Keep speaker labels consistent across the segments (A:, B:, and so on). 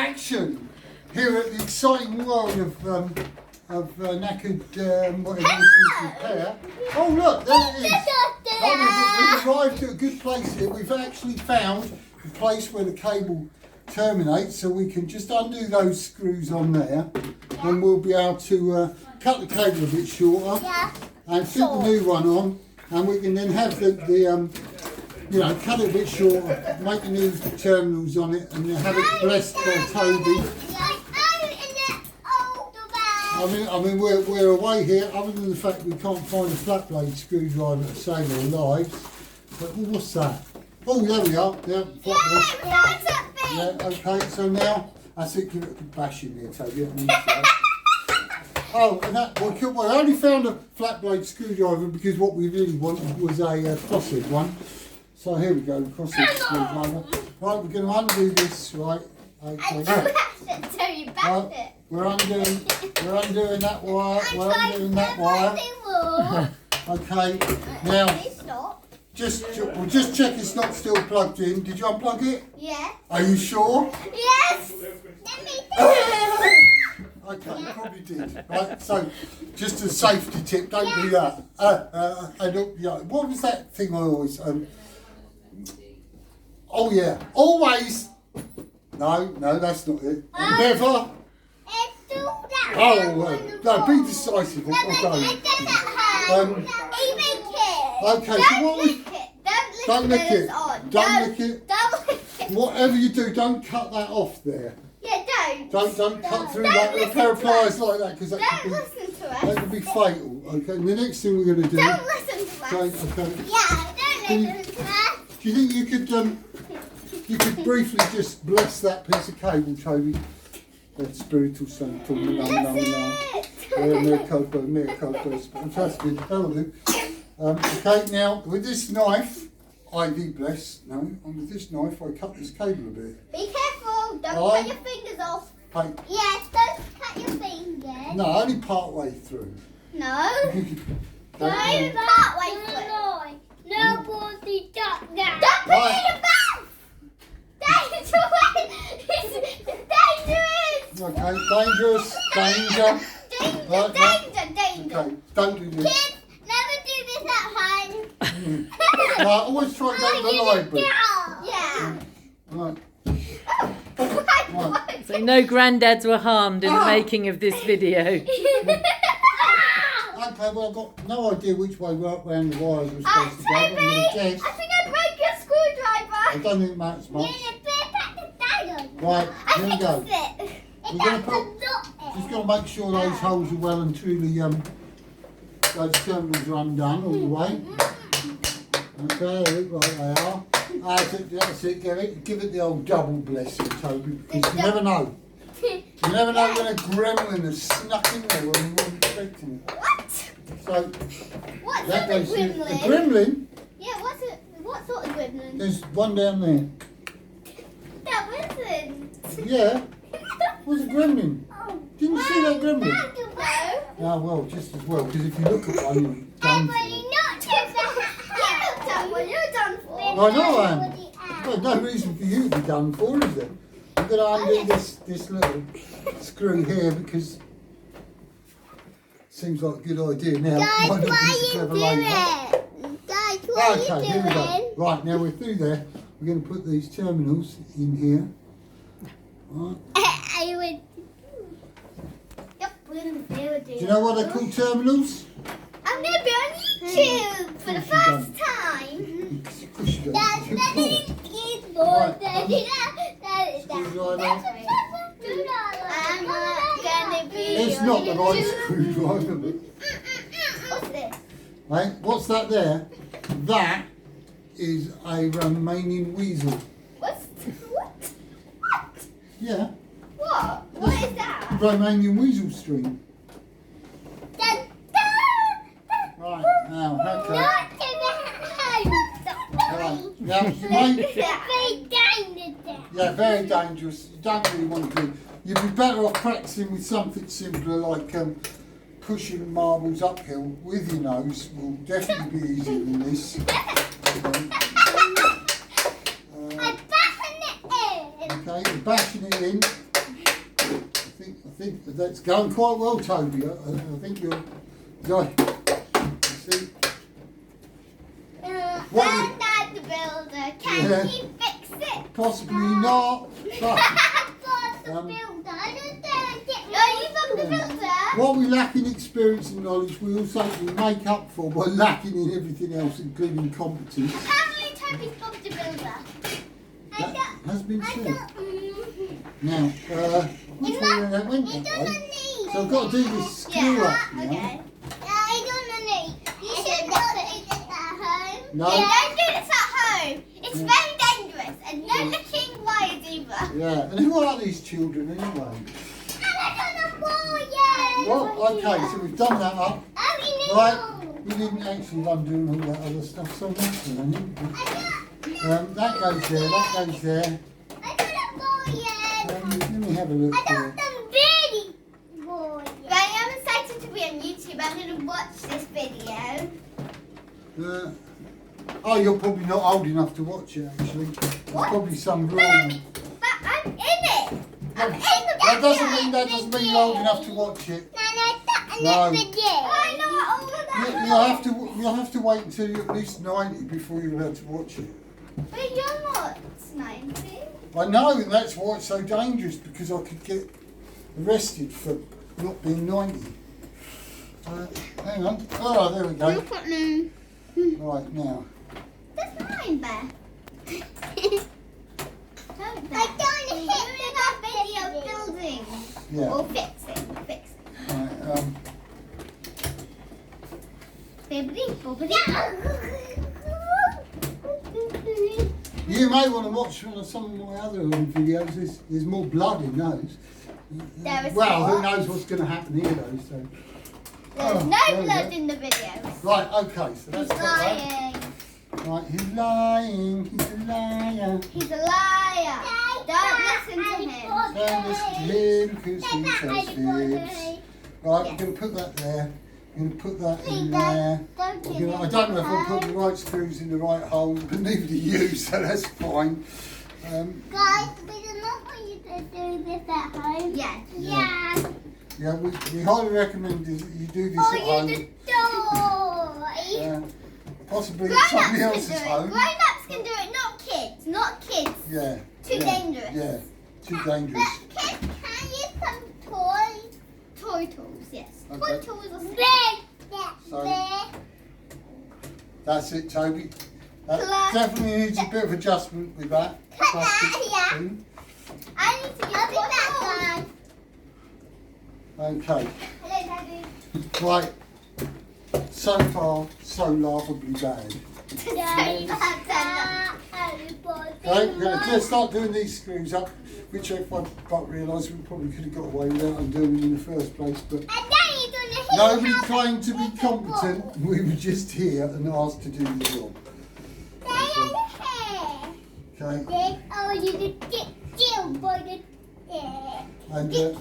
A: action here at the exciting world of knackered whatever this is repair. Oh look, there it is. Oh, we've arrived at a good place here. We've actually found the place where the cable terminates, so we can just undo those screws on there, and we'll be able to cut the cable a bit shorter and fit the new one on, and we can then have the cut it a bit shorter, make the new terminals on it, and then have it blessed by Toby. I mean, we're away here, other than the fact we can't find a flat blade screwdriver to save our lives. But what's that? Oh, there we are. Yeah, okay, so now, that's it, give it a bash in there, Toby. Oh, and that, well, I only found a flat blade screwdriver because what we really wanted was a crosshead one. So here we go, crosshead screwdriver. Right, we're going to undo this, right? Okay. Right, we're undoing that wire, Okay, now, we'll just check it's not still plugged in. Did you unplug it?
B: Yeah.
A: Are you sure?
B: Yes! Let me do it!
A: Okay, you probably did. Right, so just a safety tip, don't do that. What was that thing I always... oh yeah, always... No, that's not it. Never... no, be decisive. Okay, so what we... Don't lick it. Don't lick it. Whatever you do, don't cut that off there.
B: Yeah,
A: Don't cut through that with a pair of pliers like that, because that could be fatal. Okay, and the next thing we're going to do...
B: Don't listen to us.
A: Okay.
B: Yeah, don't listen to us.
A: Do you think you could briefly just bless that piece of cable, Toby? That spiritual son talking Mea culpa, fantastic, that'll do. Okay, now with this knife, IV bless, with this knife I cut this cable a bit.
B: Be careful, don't cut your fingers off.
A: Hey.
B: Yes, don't cut your fingers.
A: No, only part way through.
B: No. Part way through. Nobody does that. Don't put it in your mouth! Dangerous!
A: Okay, dangerous, danger.
B: Danger.
A: Okay, don't do this.
B: Kids, never do this at home.
A: No, always try and go to the library.
B: Yeah.
A: Right.
C: So no granddads were harmed in the making of this video.
A: Okay, well I've got no idea which way round the wires were supposed to go. I'm going to guess.
B: I think I broke your screwdriver.
A: I don't think it matters much.
B: Yeah,
A: Right, here we go.
B: We're
A: going to just got to make sure those holes are well and truly, those terminals are undone all the way. Okay, right they are. That's it, give it the old double blessing, Toby, because you never know. You never know when a gremlin has snuck in there when you weren't expecting it.
B: What?
A: So,
B: what's
A: that
B: a
A: gremlin?
B: gremlin?
A: A gremlin?
B: Yeah, what sort of gremlin?
A: There's one down there.
B: That wasn't.
A: Yeah, what's a gremlin? Didn't you see that gremlin?
B: No.
A: Ah, well, just as well, because if you look at one, you're done for.
B: Not too bad. You looked at what you're done for.
A: I know I am. Well, no reason for you to be done for, is there? I'm going to undo this little screw here because it seems like a good idea now.
B: Guys, what are you doing? Guys, what are you
A: here we
B: doing?
A: go. Right, now we're through there. We're going to put these terminals in here. Right.
B: I would. Yep, we're going to do it.
A: Do you know what they're called, terminals?
B: I'm going to be on YouTube for the first time.
A: Of course you don't. It's not the right screwdriver, but...
B: What's this?
A: Right, what's that there? That is a Romanian weasel.
B: What?
A: Yeah.
B: What? What is that?
A: Romanian weasel string.
B: Dun, dun.
A: Right, now, okay.
B: Not in the house.
A: Right, now, you might...
B: It's very dangerous.
A: Yeah, very dangerous. You don't really want to do. You'd be better off practicing with something simpler like pushing marbles uphill with your nose will definitely be easier than this.
B: I'm bashing it in.
A: Okay, you're bashing it in. think that's going quite well, Toby. I think you're going. See? What
B: I'm not the builder. Can he fix it?
A: Possibly not. But,
B: The builder. I don't think you're the builder.
A: what we lack in experience and knowledge, we also make up for by lacking in everything else, including competence.
B: Apparently Toby's Bob the builder.
A: That has been said.
B: He
A: Now, which way that went that way?
B: doesn't need.
A: So I've got to do this screw up now.
B: Okay. He doesn't need. You should not do this at home.
A: No.
B: Yeah, don't do this at home. It's very dangerous. And no looking wise either.
A: Yeah, and who are these children anyway?
B: And I don't know why yet.
A: Well, okay, so we've done that up.
B: Oh, you need
A: Right, we didn't actually undo all that other stuff, so that's good, that goes there, that goes there.
B: I don't know yet.
A: Let me have a look
B: I
A: there.
B: don't know really boy yet. Right, I'm excited to be on YouTube. I'm going to watch this video.
A: Oh, you're probably not old enough to watch it, actually. There's
B: What?
A: probably some
B: But
A: wrong.
B: I'm in it. I'm in the
A: That doesn't mean you're old enough to watch it. No.
B: video. I know what all of that.
A: You'll have to wait until you're at least 90 before you're allowed to watch it.
B: But you're not 90.
A: I know, and that's why it's so dangerous, because I could get arrested for not being 90. Hang on. Oh, there we go.
B: Putnam.
A: Right, now.
B: That's mine, Bear. I don't hit that video building.
A: Yeah.
B: Or fixing.
A: Right,
B: Bibbidi bobbidi.
A: you may want to watch one of some of my other videos. There's more blood in those.
B: There is
A: Well, who
B: more.
A: knows what's going to happen here, though. So.
B: There's
A: Oh,
B: no
A: there we
B: blood
A: go.
B: in the videos.
A: Right, okay, so that's
B: He's
A: got that.
B: lying.
A: Right, he's lying. He's a liar.
B: He's a liar. Don't listen to him.
A: Don't listen to him because he says fibs. Right, we're going to put that there. We're going to put that in there. I don't know if I put the right screws in the right hole, but neither do you, so that's fine.
B: Guys, we do not want you to do this at home. Yes. Yeah.
A: Yeah, we highly recommend that you do this
B: Oh,
A: at home.
B: you the toy.
A: Yeah, possibly at somebody
B: Grown-ups
A: else's
B: can do it.
A: home.
B: Grown-ups can do it, not kids. Not kids.
A: Yeah.
B: Too
A: yeah,
B: dangerous.
A: Yeah, too dangerous.
B: But kids can use some toys. Toy tools, yes.
A: Okay.
B: Toy tools are
A: So- That's it, Toby. That
B: Plus-
A: definitely needs a bit of adjustment with that. plastic
B: Yeah.
A: thing.
B: I need to get that
A: Okay,
B: Hello, Daddy.
A: right. So far, so laughably bad. Right, we're going to just start doing these screws up, which if I but realised we probably could have got away without undoing in the first place, but nobody claimed to be competent. We were just here and asked to do the job. Okay, and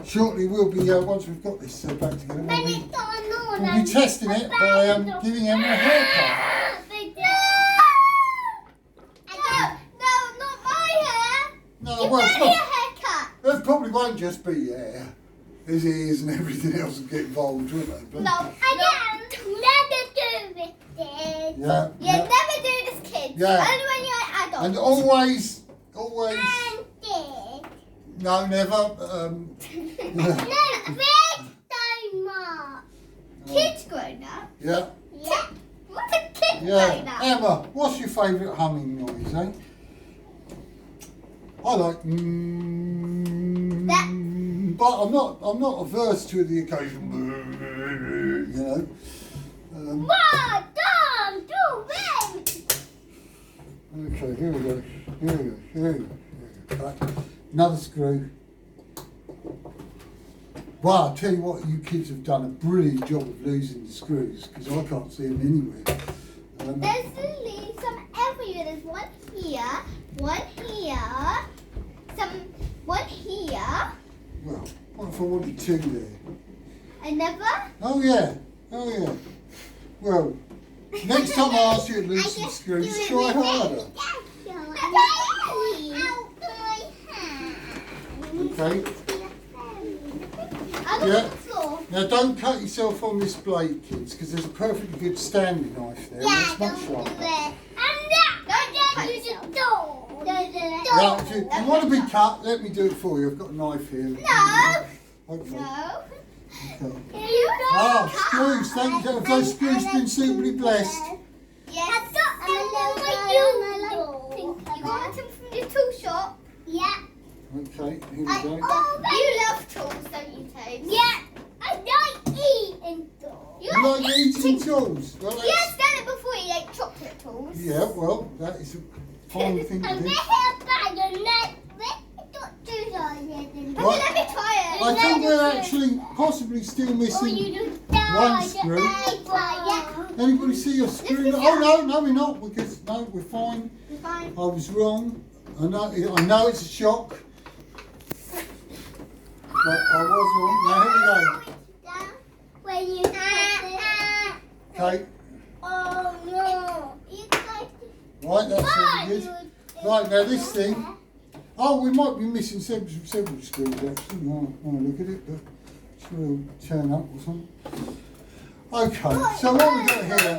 A: shortly we'll be, once we've got this back together, we'll be testing it by giving Emma a haircut. No, well, it probably won't just be your hair. His ears and everything else will get involved, won't they? But, yeah,
B: Yeah,
A: yeah.
B: never do this, kids.
A: Yeah.
B: Only when you're an adult.
A: And always, no, never.
B: Kids grown up.
A: Yeah,
B: Yeah. What's a kid grown
A: yeah.
B: up?
A: Emma, what's your favourite humming noise, eh? I like but I'm not averse to the occasion, you know.
B: One, two, three.
A: Okay, here we go. Right. Another screw. Wow, I'll tell you what, you kids have done a brilliant job of losing the screws, because I can't see them anywhere.
B: There's literally some everywhere. There's one here, one here.
A: Well, what if I wanted two there?
B: Another.
A: Oh yeah. Well, next time I ask you to lose some screws, try harder. Okay? Yeah. Now don't cut yourself on this blade, kids, because there's a perfectly good standing knife there. That's much sharper.
B: Right,
A: Right, if you want to be cut, let me do it for you. I've got a knife here.
B: No.
A: Okay.
B: No.
A: Okay.
B: Here you go.
A: Ah, screws. Thank you. Have those screws been suitably blessed?
B: Yes. I've got them from my You got them from the tool shop? Yeah.
A: Okay, here we go.
B: You love tools, don't you, Toad? Yeah. I like eating tools.
A: You like eating tools? Well,
B: You have done it before you ate chocolate tools.
A: yeah, well, that is a fine thing to do. Right.
B: Let me try it.
A: I think we're actually possibly still missing one screw. Anybody see your screw? Oh no, we're not, because no, we're fine.
B: You're fine.
A: I was wrong. I know it's a shock. But I was wrong. Now here we go. Okay.
B: Oh no.
A: Right, that's really good. Right, now this thing. Oh, we might be missing several screws actually. I want to look at it, but it's will turn up or something. Okay, so what we got here?